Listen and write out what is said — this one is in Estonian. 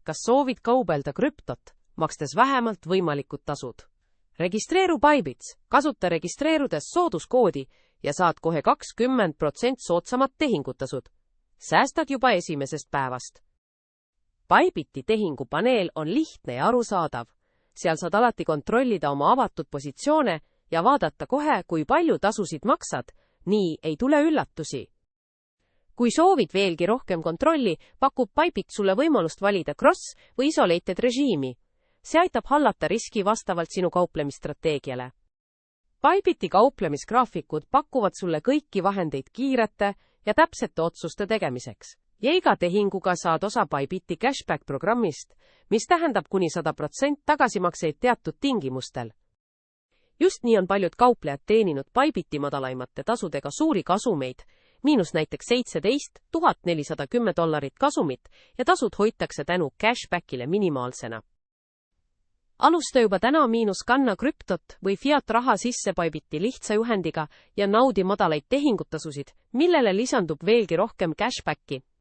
kas soovid kaubelda krüptot, makstes vähemalt võimalikud tasud. Registreeru Bybits, kasuta registreerudes sooduskoodi ja saad kohe 20% soodsamad tehingutasud. Säästad juba esimesest päevast. Bybiti tehingupaneel on lihtne ja arusaadav. Seal saad alati kontrollida oma avatud positsioone ja vaadata kohe, kui palju tasusid maksad, nii ei tule üllatusi. Kui soovid veelgi rohkem kontrolli, pakub Bybit sulle võimalust valida cross- või isolated režiimi. See aitab hallata riski vastavalt sinu kauplemisstrateegiale. Bybiti kauplemisgraafikud pakuvad sulle kõiki vahendeid kiirete ja täpsete otsuste tegemiseks. Ja iga tehinguga saad osa Bybiti cashback-programmist, mis tähendab kuni 100% tagasimakseid teatud tingimustel. Just nii on paljud kauplejad teeninud Bybiti madalaimate tasudega suuri kasumeid, miinus näiteks $17,410 kasumit ja tasud hoitakse tänu cashbackile minimaalsena. Alusta juba täna miinus kanna krüptot või fiat raha sisse Bybiti lihtsa juhendiga ja naudi madalaid tehingutasusid, millele lisandub veelgi rohkem cashbacki.